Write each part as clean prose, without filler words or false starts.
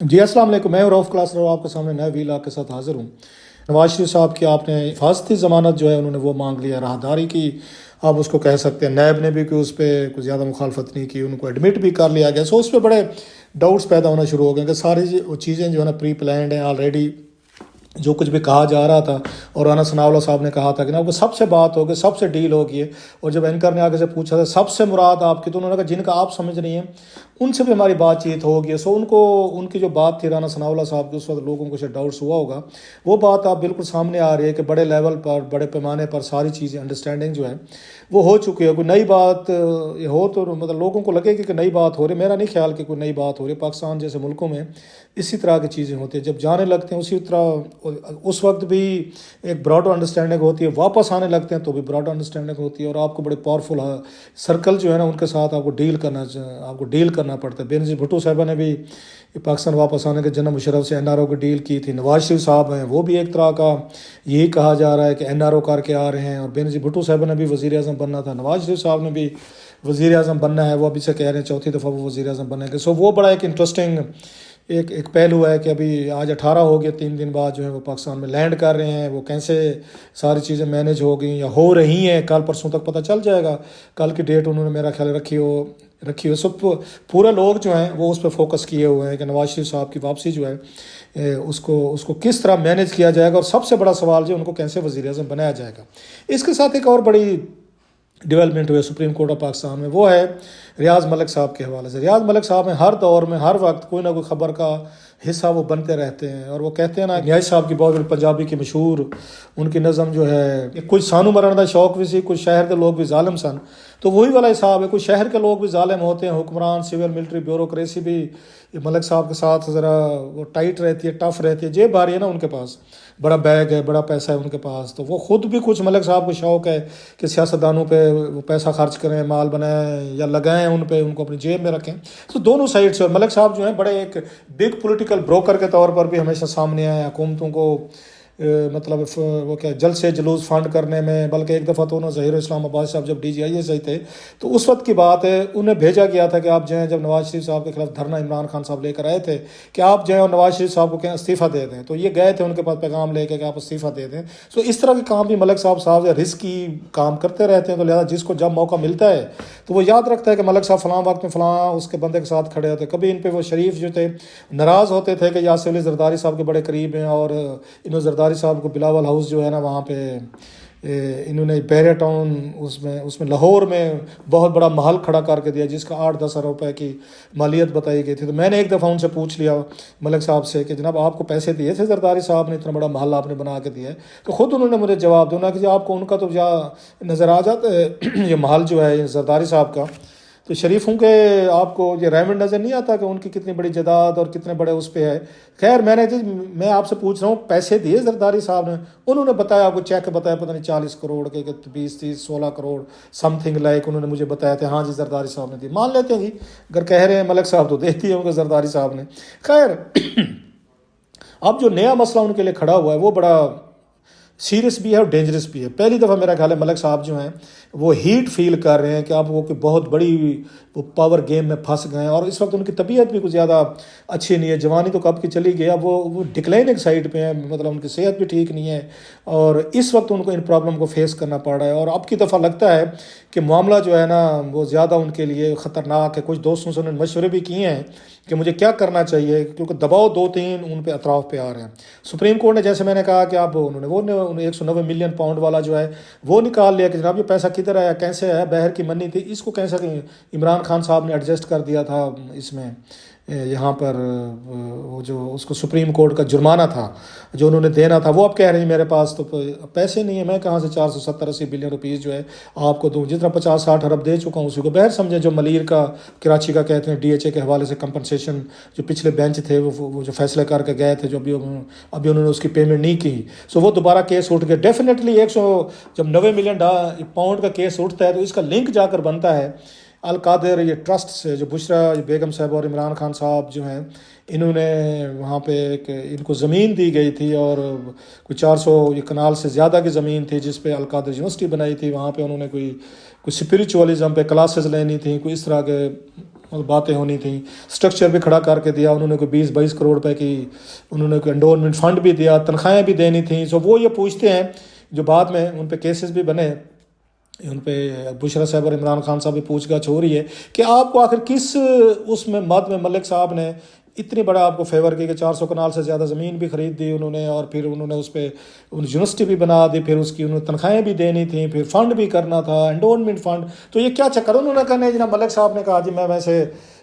जी अस्सलाम वालेकुम। मैं रऊफ़ क्लास आपके सामने नए वीला के साथ हाज़िर हूँ। नवाज शरीफ साहब की आपने हिफाजती ज़मानत जो है उन्होंने वो मांग लिया, राहदारी की आप उसको कह सकते हैं। नैब ने भी कोई उस पर कुछ ज़्यादा मुखालफत नहीं की, उनको एडमिट भी कर लिया गया। सो उस पर बड़े डाउट्स पैदा होना शुरू हो गए कि सारी चीज़ें जो है ना प्री प्लान्ड हैं ऑलरेडी। जो कुछ भी कहा जा रहा था और राना सनाउल्लाह साहब ने कहा था कि ना वो सबसे बात होगी, सबसे डील होगी। और जब एंकर ने आगे से पूछा था सबसे मुराद आपकी, तो उन्होंने कहा जिनका आप समझ रही हैं उनसे भी हमारी बातचीत होगी। सो उनको उनकी जो बात थी राना सनाउल्लाह साहब की, उस वक्त लोगों को शायद डाउट्स हुआ होगा। वो बात आप बिल्कुल सामने आ रही है कि बड़े लेवल पर, बड़े पैमाने पर सारी चीज़ें अंडरस्टैंडिंग जो है वो हो चुकी है। कोई नई बात हो तो मतलब लोगों को लगेगी कि नई बात हो रही। मेरा नहीं ख्याल कि कोई नई बात हो रही। पाकिस्तान जैसे मुल्कों में इसी तरह की चीज़ें होती हैं, जब जाने लगते हैं उसी तरह उस वक्त भी एक ब्रॉड अंडरस्टैंडिंग होती है, वापस आने लगते हैं तो भी ब्रॉड अंडरस्टैंडिंग होती है। और आपको बड़े पावरफुल सर्कल जो है ना उनके साथ आपको डील करना पड़ता है। बेनज़ीर भुट्टो साहबा ने भी पाकिस्तान वापस आने के जनरल मुशर्रफ से NRO की डील की थी। नवाज शरीफ साहब हैं, वो भी एक तरह का यही कहा जा रहा है कि NRO करके आ रहे हैं। और बेनज़ीर भुट्टो साहबा ने भी वज़ीर आज़म बनना था, नवाज शरीफ साहब ने भी वज़ीर आज़म बनना है। वो अभी से कह रहे हैं चौथी दफ़ा वो वज़ीर आज़म बनेंगे। सो वो बड़ा एक इंटरेस्टिंग एक पहलू है कि अभी आज 18 हो गया, 3 दिन बाद जो है वो पाकिस्तान में लैंड कर रहे हैं। वो कैसे सारी चीज़ें मैनेज हो गई या हो रही हैं, कल परसों तक पता चल जाएगा। कल की डेट उन्होंने मेरा ख्याल रखी हो। सब पूरा लोग जो हैं वो उस पर फोकस किए हुए हैं कि नवाज शरीफ साहब की वापसी जो है उसको किस तरह मैनेज किया जाएगा। और सबसे बड़ा सवाल जो उनको कैसे वज़ीर आज़म बनाया जाएगा। इसके साथ एक और बड़ी डेवलपमेंट हुई सुप्रीम कोर्ट ऑफ पाकिस्तान में, वो है रियाज मलिक साहब के हवाले से। रियाज मलिक साहब में हर दौर में हर वक्त कोई ना कोई ख़बर का हिस्सा वो बनते रहते हैं। और वो कहते हैं ना, न्याज साहब की बहुत बड़ी पंजाबी की मशहूर उनकी नज़म जो है, कुछ सानू मरण का शौक भी सी, कुछ शहर के लोग भी जालिम सन। तो वही वाला हिसाब है, कुछ शहर के लोग भी जालिम होते हैं, हुक्मरान, सिविल मिलिट्री ब्यूरोक्रेसी भी मलिक साहब के साथ ज़रा वो टाइट रहती है, टफ रहती है। जेब भारी है ना उनके पास, बड़ा बैग है, बड़ा पैसा है उनके पास। तो वो ख़ुद भी कुछ मलिक साहब को शौक़ है कि सियासतदानों पे वो पैसा खर्च करें, माल बनाएं या लगाएं उन पे, उनको अपनी जेब में रखें। तो दोनों साइड से। और मलिक साहब जो हैं बड़े एक बिग पॉलिटिकल ब्रोकर के तौर पर भी हमेशा सामने आए, हुकूमतों को मतलब वो क्या जलसे जुलूस फंड करने में। बल्कि एक दफ़ा तो उन्होंने ज़हीर इस्लाम अब्बासी साहब जब DGIS थे तो उस वक्त की बात है, उन्हें भेजा गया था कि आप जो हैं, जब नवाज शरीफ साहब के खिलाफ धरना इमरान खान साहब लेकर आए थे कि आप जो है और नवाज शरीफ साहब को कहें इस्तीफ़ा दे दें। तो ये गए थे उनके पास पैगाम लेके कि आप इस्तीफ़ा दे दें। सो इस तरह के काम भी मलिक साहब रिस्की काम करते रहते हैं। तो लिहाजा जिसको जब मौका मिलता है तो वो याद रखता है कि मलिक साहब फ़लाँ वक्त में फ़लाँ उसके बंदे के साथ खड़े होते। कभी इन पर वो शरीफ जो थे नाराज़ होते थे कि यासिर अली ज़रदारी साहब के बड़े करीब हैं, और इन्होंने ज़रदारी साहब को बिलावल हाउस जो है ना वहाँ पे इन्होंने बैरिया टाउन उसमें लाहौर में बहुत बड़ा महल खड़ा करके दिया, जिसका 8-10 अरब रुपए की मालियत बताई गई थी। तो मैंने एक दफ़ा उनसे पूछ लिया मलिक साहब से कि जनाब आपको पैसे दिए थे ज़रदारी साहब ने, इतना बड़ा महल आपने बना के दिया है? तो ख़ुद उन्होंने मुझे जवाब दिया कि आपको उनका तो जा नज़र आ जाता है ये महल जो है ज़रदारी साहब का, तो शरीफों के आपको ये रेमंड नज़र नहीं आता कि उनकी कितनी बड़ी जायदाद और कितने बड़े उस पर है। खैर मैं आपसे पूछ रहा हूँ, पैसे दिए ज़रदारी साहब ने? उन्होंने बताया, आपको चेक बताया पता नहीं 40 करोड़ के 20-30 16 करोड़ समथिंग लाइक उन्होंने मुझे बताया था। हाँ जी ज़रदारी साहब ने दी, मान लेते हैं जी, अगर कह रहे हैं मलिक साहब तो देती है उनको ज़रदारी साहब ने। खैर अब जो नया मसला उनके लिए खड़ा हुआ है वो बड़ा सीरियस भी है और डेंजरस भी है। पहली दफ़ा मेरा ख्याल है मलिक साहब जो हैं वो हीट फील कर रहे हैं कि आप वो कोई बहुत बड़ी वो पावर गेम में फंस गए हैं। और इस वक्त उनकी तबीयत भी कुछ ज़्यादा अच्छी नहीं है, जवानी तो कब की चली गई, अब वो डिक्लाइनिंग साइड पे है, मतलब उनकी सेहत भी ठीक नहीं है और इस वक्त उनको इन प्रॉब्लम को फेस करना पड़ रहा है। और अब की दफ़ा लगता है कि मामला जो है ना वो ज़्यादा उनके लिए ख़तरनाक है। कुछ दोस्तों से उन्होंने मशवरे भी किए हैं कि मुझे क्या करना चाहिए, क्योंकि दबाव 2-3 उन पे अतराफ़ पे आ रहे हैं। सुप्रीम कोर्ट ने, जैसे मैंने कहा कि आप उन्होंने वो 190 मिलियन पाउंड वाला जो है वो निकाल लिया कि जनाब ये पैसा किधर आया, कैसे आया, बहर की मनी थी, इसको कैसे इमरान खान साहब ने एडजस्ट कर दिया था इसमें यहाँ पर वो जो उसको सुप्रीम कोर्ट का जुर्माना था जो उन्होंने देना था, वो अब कह रहे हैं मेरे पास तो पैसे नहीं है, मैं कहाँ से 470-80 बिलियन रुपीज़ जो है आपको दूँ, जितना 50-60 अरब दे चुका हूँ उसी को बहर समझे। जो मलिर का कराची का कहते हैं DHA के हवाले से कंपनसेशन जो पिछले बेंच थे वो जो फैसले करके गए थे, जो अभी उन्होंने उसकी पेमेंट नहीं की, सो वो दोबारा केस उठ गया। डेफिनेटली जब 90 मिलियन पाउंड का केस उठता है तो इसका लिंक जाकर बनता है अल कादिर ये ट्रस्ट से, जो बुशरा बेगम साहब और इमरान खान साहब जो हैं इन्होंने वहाँ पे इनको ज़मीन दी गई थी और कुछ 400 ये कनाल से ज़्यादा की ज़मीन थी जिस पे अल कादिर यूनिवर्सिटी बनाई थी। वहाँ पे उन्होंने कोई स्पिरिचुअलिज्म पे क्लासेस लेनी थी, कोई इस तरह के और बातें होनी थी, स्ट्रक्चर भी खड़ा करके दिया उन्होंने, कोई 20-22 करोड़ रुपए की उन्होंने कोई एंडोनमेंट फंड भी दिया, तनख्वाहें भी देनी थी। सो वो ये पूछते हैं, जो बाद में उन पे केसेस भी बने, उन पे बुशरा साहब और इमरान खान साहब भी पूछताछ हो रही है कि आपको आखिर किस उसमें मद में मलिक साहब ने इतनी बड़ा आपको फेवर किया कि 400 कनाल से ज़्यादा ज़मीन भी खरीद दी उन्होंने, और फिर उन्होंने उस पर यूनिवर्सिटी भी बना दी, फिर उसकी उन्होंने तनख्वाहें भी देनी थी, फिर फंड भी करना था, एंडोनमेंट फंड। तो ये क्या चक्कर, उन्होंने कहा नहीं जनाब मलिक साहब ने कहा जी मैं वैसे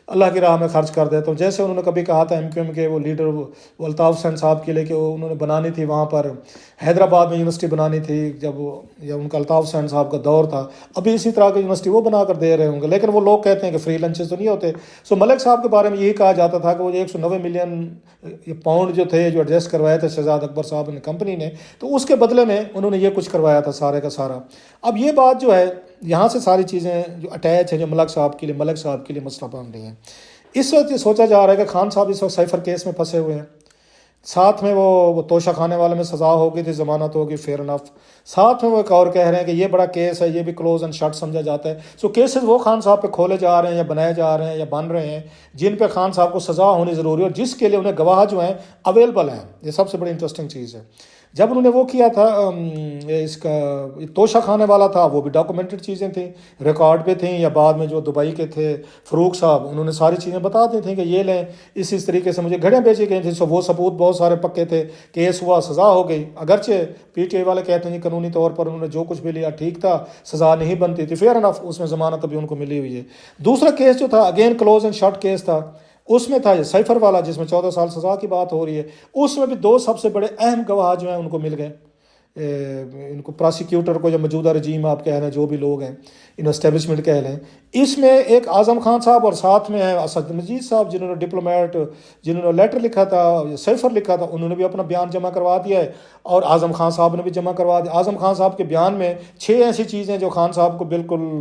अल्लाह की राह में खर्च कर देता हूँ। जैसे उन्होंने कभी कहा था MQM के वो लीडर वो अल्ताफ़ हुसैन साहब के लिए कि वो उन्होंने बनानी थी वहाँ पर हैदराबाद में यूनिवर्सिटी बनानी थी, जब उनका अल्ताफ़ हुसैन साहब का दौर था। अभी इसी तरह की यूनिवर्सिटी वो बना कर दे रहे होंगे, लेकिन वो लोग कहते हैं कि फ्री लंचेस तो नहीं होते। सो मलिक साहब के बारे में यही कहा जाता था कि वो 190 मिलियन पाउंड जो थे जो एडजस्ट करवाए थे शहजाद अकबर साहब ने कंपनी ने, तो उसके बदले में उन्होंने ये कुछ करवाया था सारे का सारा। अब ये बात जो है यहाँ से सारी चीज़ें जो अटैच है जो मलिक साहब के लिए मसला बन रही हैं। इस वक्त ये सोचा जा रहा है कि खान साहब इस वक्त साइफर केस में फंसे हुए हैं, साथ में वो तोशा खाने वाले में सज़ा हो गई थी, ज़मानत होगी, फेयर इनफ। साथ में वो एक और कह रहे हैं कि ये बड़ा केस है, ये भी क्लोज एंड शट समझा जाता है। सो केसेस वो खान साहब पे खोले जा रहे हैं या बनाए जा रहे हैं या बन रहे हैं जिन पे खान साहब को सज़ा होनी ज़रूरी है और जिसके लिए उन्हें गवाह जो हैं अवेलेबल हैं। ये सबसे बड़ी इंटरेस्टिंग चीज़ है। जब उन्होंने वो किया था इसका तोशा खाने वाला था, वो भी डॉक्यूमेंटेड चीज़ें थी, रिकॉर्ड पे थी, या बाद में जो दुबई के थे फ़रूक साहब उन्होंने सारी चीज़ें बता दी थी कि ये लें, इस तरीके से मुझे घड़ियाँ बेची गई थी। सो वो सबूत बहुत सारे पक्के थे, केस हुआ, सज़ा हो गई। अगरचे PTI वाले कहते हैं कि कानूनी तौर पर उन्होंने जो कुछ भी लिया ठीक था, सज़ा नहीं बनती थी, फेयर इनफ, उसमें ज़मानत अभी उनको मिली हुई है। दूसरा केस जो था again close and short case था, उसमें था ये साइफर वाला जिसमें 14 साल सज़ा की बात हो रही है। उसमें भी दो सबसे बड़े अहम गवाह जो हैं उनको मिल गए, इनको प्रोसिक्यूटर को, या मौजूदा रजीम आप कह रहे हैं, जो भी लोग हैं इन एस्टेब्लिशमेंट कह लें। इसमें एक आज़म खान साहब और साथ में है असद मजीद साहब, जिन्होंने डिप्लोमेट, जिन्होंने लेटर लिखा था, साइफर लिखा था, उन्होंने भी अपना बयान जमा करवा दिया है, और आज़म खान साहब ने भी जमा करवा दिया। आज़म खान साहब के बयान में 6 ऐसी चीज़ें जो खान साहब को बिल्कुल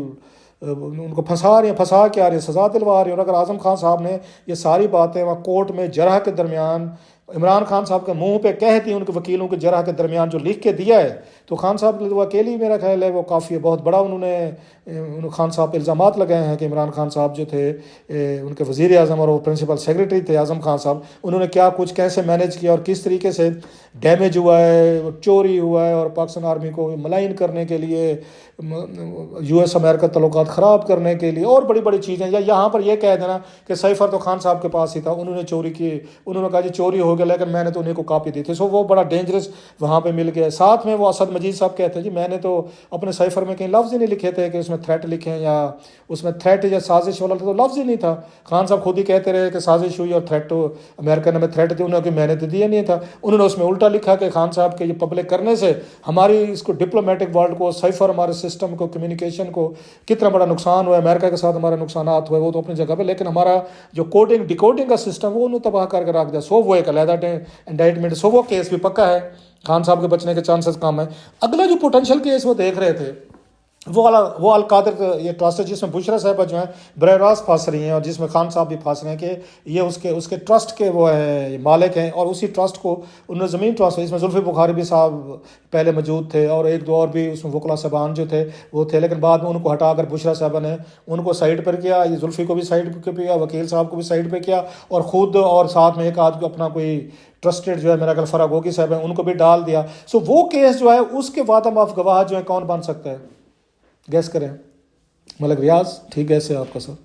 उनको फंसा रही हैं, फंसा के आ रही है, सज़ा दिलवा रही है। और अगर आज़म खान साहब ने ये सारी बातें वहाँ कोर्ट में जरह के दरमियान इमरान खान साहब के मुंह पे कह दी, उनके वकीलों के जरह के दरमियान जो लिख के दिया है, तो खान साहब के लिए अकेली मेरा ख्याल है वो काफ़ी बहुत बड़ा उन्होंने खान साहब पर इल्ज़ामात लगाए हैं कि इमरान खान साहब जो थे उनके वज़ीर आज़म और वो प्रिंसिपल सेक्रेटरी थे आज़म खान साहब, उन्होंने क्या कुछ कैसे मैनेज किया और किस तरीके से डैमेज हुआ है, चोरी हुआ है, और पाकिस्तान आर्मी को मलाइन करने के लिए, US अमेरिका तल्लुकात ख़राब करने के लिए, और बड़ी बड़ी चीज़ें। या यहाँ पर यह कह देना कि साइफर तो खान साहब के पास ही था, उन्होंने चोरी की, उन्होंने कहा जी चोरी हो गया लेकिन मैंने तो उन्हीं को कॉपी दी थी। सो वो बड़ा डेंजरस वहाँ पे मिल गया। साथ में वो असद मजीद साहब कहते हैं जी मैंने तो अपने साइफर में कहीं लफ्ज़ ही नहीं लिखे थे कि उसमें थ्रेट लिखे हैं, या उसमें थ्रेट या साजिश वाला तो लफ्ज़ ही नहीं था। खान साहब खुद ही कहते रहे कि साजिश हुई और थ्रेट, अमेरिका ने हमें थ्रेट दी, उन्होंने मैंने तो दिया नहीं था। उन्होंने उसमें उल्टा लिखा कि खान साहब के ये पब्लिक करने से हमारी इसको डिप्लोमेटिक वर्ल्ड को, साइफर हमारे सिस्टम को, कम्युनिकेशन को कितना बड़ा नुकसान हुआ, अमेरिका के साथ हमारे नुकसान हुए वो तो अपनी जगह पे, लेकिन हमारा जो कोडिंग डिकोडिंग का सिस्टम वो उन्होंने तबाह करके रख दिया। सो वो एक अलहदा इंडाइटमेंट, सो वो केस भी पक्का है, खान साहब के बचने के चांसेस कम है। अगला जो पोटेंशियल केस वो देख रहे थे वो अल कादर ये ट्रस्ट है, जिसमें बुशरा साहब जो हैं बरह रास्त फंस रही हैं, और जिसमें खान साहब भी फंस रहे हैं कि ये उसके ट्रस्ट के वो हैं मालिक हैं, और उसी ट्रस्ट को उन्होंने ज़मीन ट्रस्ट, इसमें जुल्फ़ी बुखारी भी साहब पहले मौजूद थे, और एक दो और भी उसमें वकला साहबान जो थे वो थे, लेकिन बाद में उनको हटाकर बुशरा साहब ने उनको साइड पर किया, ये जुल्फ़ी को भी साइड पर किया, वकील साहब को भी साइड पर किया, और ख़ुद और साथ में एक आदमी अपना कोई ट्रस्टेड जो है मेरा ख्याल फ़राग गोगी साहब हैं उनको भी डाल दिया। सो वो केस जो है उसके वादा माफ गवाह जो है कौन बन सकता है, गैस करें। मलिक रियाज, ठीक गैस है आपका सर।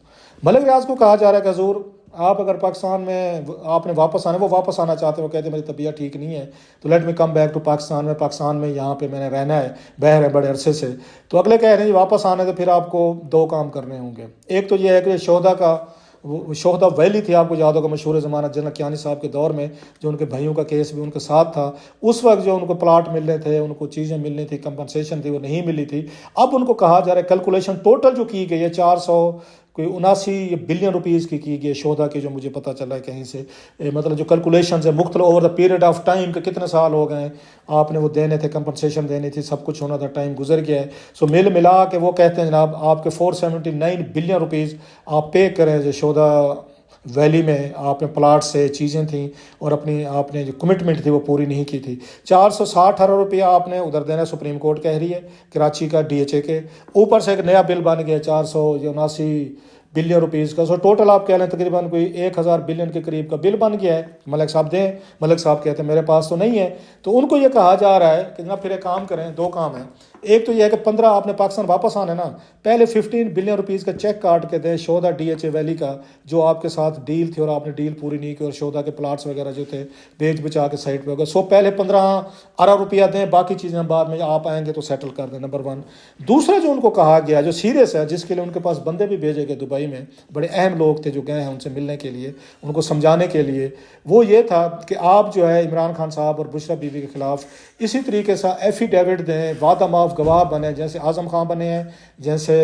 मलिक रियाज को कहा जा रहा है कि हजूर आप अगर पाकिस्तान में आपने वापस आना, वो वापस आना चाहते हैं, वो कहते हैं मेरी तबीयत ठीक नहीं है तो let me come back to Pakistan में यहाँ पे मैंने रहना है, बहर है बड़े अरसे से। तो अगले कह रहे हैं वापस आने तो फिर आपको 2 काम करने होंगे। एक तो ये है कि शोहदा का वो शोहदा वैली थी, आपको याद होगा मशहूर ज़मानत जनरल कियानी साहब के दौर में जो उनके भाइयों का केस भी उनके साथ था, उस वक्त जो उनको प्लाट मिलने थे, उनको चीज़ें मिलनी थी, कंपनसेशन थी, वो नहीं मिली थी। अब उनको कहा जा रहा है कैलकुलेशन टोटल जो की गई है 479 बिलियन रुपीज़ की गई है शोहदा की, जो मुझे पता चला है कहीं से, मतलब जो कैलकुलेशन है मुख्तलिफ over the period of time के कितने साल हो गए आपने वो देने थे, कंपनसेशन देनी थी, सब कुछ होना था, टाइम गुजर गया है। सो मिल मिला के वो कहते हैं जनाब आपके 479 बिलियन रुपीज़ आप पे करें जो शोहदा वैली में आपने प्लाट से चीज़ें थी और अपनी आपने जो कमिटमेंट थी वो पूरी नहीं की थी। 460 अरब रुपया आपने उधर देना, सुप्रीम कोर्ट कह रही है कराची का DHA के ऊपर से एक नया बिल बन गया 479 बिलियन रुपीज़ का। सो टोटल आप कह लें तकरीबन कोई 1000 बिलियन के करीब का बिल बन गया है। मलिक साहब दें, मलिक साहब कहते हैं मेरे पास तो नहीं है। तो उनको ये कहा जा रहा है कि जनाब फिर एक काम करें, दो काम है। एक तो यह है कि 15 आपने पाकिस्तान वापस आने ना, पहले 15 बिलियन रुपीज़ का चेक काट के दें शोधा DHA वैली का, जो आपके साथ डील थी और आपने डील पूरी नहीं की और शोधा के प्लाट्स वगैरह जो थे बेच बचा के साइड पे होगा। सो पहले 15 अरब रुपया दें, बाकी चीज़ें बाद में आप आएंगे तो सेटल कर दें, नंबर 1। दूसरा जो उनको कहा गया जो सीरियस है, जिसके लिए उनके पास बंदे भी भेजे गए दुबई में, बड़े अहम लोग थे जो गए हैं उनसे मिलने के लिए, उनको समझाने के लिए, वो ये था कि आप जो है इमरान खान साहब और बुशरा बीबी के खिलाफ इसी तरीके से एफिडेविट दें, वादा माफ गवाह बने, जैसे आज़म खान बने हैं, जैसे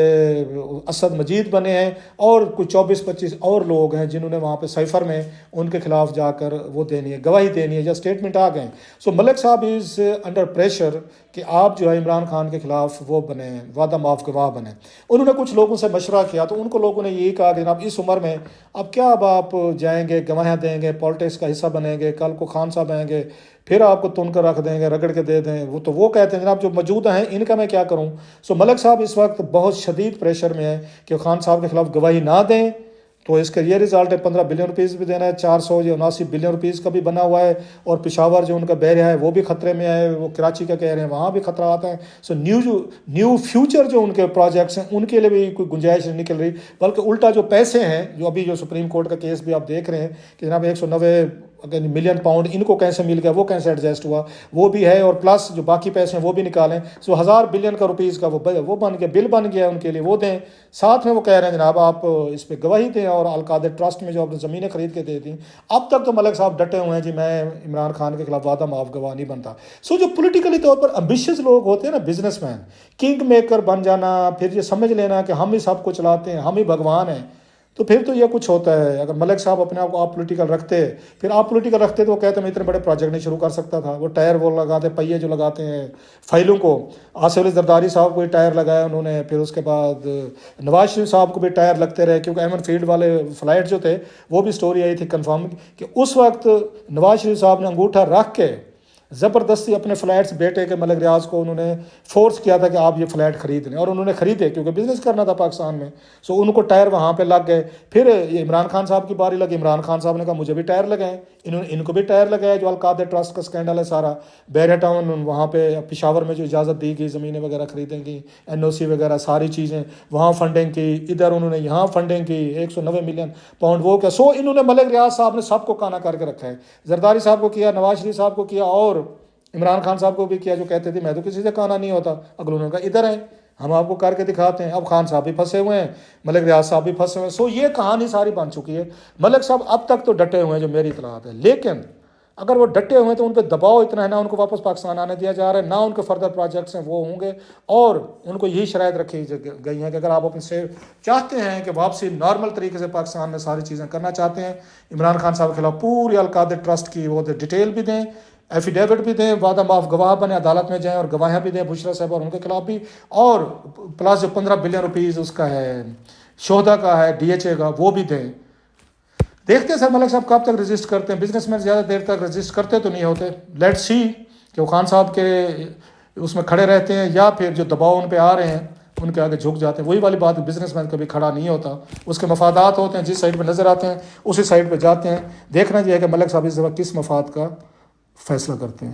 असद मजीद बने हैं, और कुछ 24-25 और लोग हैं जिन्होंने वहाँ पे साइफर में उनके खिलाफ जाकर वो देनी है, गवाही देनी है, या स्टेटमेंट आ गए। सो मलिक साहब इज़ अंडर प्रेशर कि आप जो है इमरान खान के खिलाफ वो बने, वादा माफ गवाह बने। उन्होंने कुछ लोगों से मशवरा किया तो उनको लोगों ने यही कहा कि जनाब इस उम्र में अब क्या, अब आप जाएंगे गवाहियाँ देंगे, पॉलिटिक्स का हिस्सा बनेंगे, कल को खान साहब आएंगे फिर आपको तुन कर रख देंगे, रगड़ के दे दें। वो तो वो कहते हैं जनाब जो मौजूद हैं इनका मैं क्या करूं। सो मलिक साहब इस वक्त बहुत शदीद प्रेशर में है कि खान साहब के खिलाफ गवाही ना दें, तो इसका ये रिजल्ट है 15 बिलियन रुपीज़ भी देना है, 479 बिलियन रुपीज़ का भी बना हुआ है, और पेशावर जो उनका बहरिया है वो भी ख़तरे में है, वो कराची का कह रहे हैं वहाँ भी खतरा आता है। सो न्यू फ्यूचर जो उनके प्रोजेक्ट्स हैं उनके लिए भी कोई गुंजाइश नहीं निकल रही, बल्कि उल्टा जो पैसे हैं, जो अभी जो सुप्रीम कोर्ट का केस भी आप देख रहे हैं कि जनाब 190 मिलियन पाउंड इनको कैसे मिल गया, वो कैसे एडजस्ट हुआ, वो भी है, और प्लस जो बाकी पैसे हैं वो भी निकालें। सो 1000 बिलियन का रुपीज़ का वो बन गया, बिल बन गया उनके लिए, वो दें। साथ में वो कह रहे हैं जनाब आप इस पर गवाही दें, और अलकादर ट्रस्ट में जो आपने ज़मीनें खरीद के दे दी। अब तक तो मलिक साहब डटे हुए हैं जी मैं इमरान खान के खिलाफ वादा माफ गवाह नहीं बनता। सो जो पोलिटिकली तौर पर एम्बिशियस लोग होते हैं ना, बिजनेसमैन, किंग मेकर बन जाना, फिर ये समझ लेना कि हम ही सब कुछ चलाते हैं, हम ही भगवान हैं, तो फिर तो ये कुछ होता है। अगर मलिक साहब अपने आप को आप पॉलिटिकल रखते, फिर आप पॉलिटिकल रखते तो वो कहते मैं इतने बड़े प्रोजेक्ट नहीं शुरू कर सकता था। वो टायर वो लगाते, पहिए जो लगाते हैं फाइलों को, आसिफ अली जरदारी साहब को भी टायर लगाया उन्होंने, फिर उसके बाद नवाज शरीफ साहब को भी टायर लगते रहे, क्योंकि एमन फील्ड वाले फ्लाइट जो थे वो भी स्टोरी आई थी कन्फर्म कि उस वक्त नवाज शरीफ साहब ने अंगूठा रख के ज़बरदस्ती अपने फ्लैट्स बेटे के मलिक रियाज को उन्होंने फोर्स किया था कि आप ये फ्लैट खरीद लें, और उन्होंने खरीदे क्योंकि बिज़नेस करना था पाकिस्तान में। सो उनको टायर वहाँ पे लग गए। फिर ये इमरान खान साहब की बारी लगी, इमरान खान साहब ने कहा मुझे भी टायर लगाएं, इनको भी टायर लगाया। जो अलकादर ट्रस्ट का स्कैंडल है सारा, बैरिया टाउन वहाँ पे पेशावर में जो इजाज़त दी गई ज़मीनें वगैरह खरीदेंगी, NOC वगैरह सारी चीज़ें, वहाँ फंडिंग की, इधर उन्होंने यहाँ फंडिंग की, 190 मिलियन पाउंड वो क्या। सो इन्होंने मलिक रियाज साहब ने सबको काना करके रखा है। जरदारी साहब को किया, नवाज शरीफ साहब को किया, और इमरान खान साहब को भी किया, जो कहते थे मैं तो किसी से काना नहीं होता। अगले उन्होंने कहा इधर है, हम आपको करके दिखाते हैं। अब खान साहब भी फंसे हुए हैं, मलिक रियाज साहब भी फंसे हुए हैं। सो ये कहानी सारी बन चुकी है। मलिक साहब अब तक तो डटे हुए हैं जो मेरी इतलात है, लेकिन अगर वो डटे हुए हैं तो उन पर दबाव इतना है, ना उनको वापस पाकिस्तान आने दिया जा रहा है, ना उनके फर्दर प्रोजेक्ट्स हैं वो होंगे, और उनको यही शराइत रखी गई है कि अगर आप अपने से चाहते हैं कि वापसी नॉर्मल तरीके से पाकिस्तान में सारी चीज़ें करना चाहते हैं, इमरान खान साहब के खिलाफ पूरी अलकादर ट्रस्ट की वो डिटेल भी दें, एफिडेविट भी दें, वादा माफ गवाह बने, अदालत में जाएं और गवाहियाँ भी दें बुशरा साहब और उनके खिलाफ भी, और प्लस जो 15 बिलियन रुपीज़ उसका है शोधा का है, DHA का, वो भी दें। देखते हैं सर मलिक साहब कब तक रजिस्ट करते हैं। बिजनेसमैन ज़्यादा देर तक रजिस्ट करते तो नहीं होते। लेट्स सी कि वो खान साहब के उसमें खड़े रहते हैं या फिर जो दबाव उन पे आ रहे हैं उनके आगे झुक जाते हैं। वही वाली बात, बिजनेसमैन कभी खड़ा नहीं होता, उसके मफादात होते हैं, जिस साइड पर नज़र आते हैं उसी साइड पर जाते हैं। देखना चाहिए कि मलिक साहब इस दफ़ा किस मफाद का फैसला करते हैं।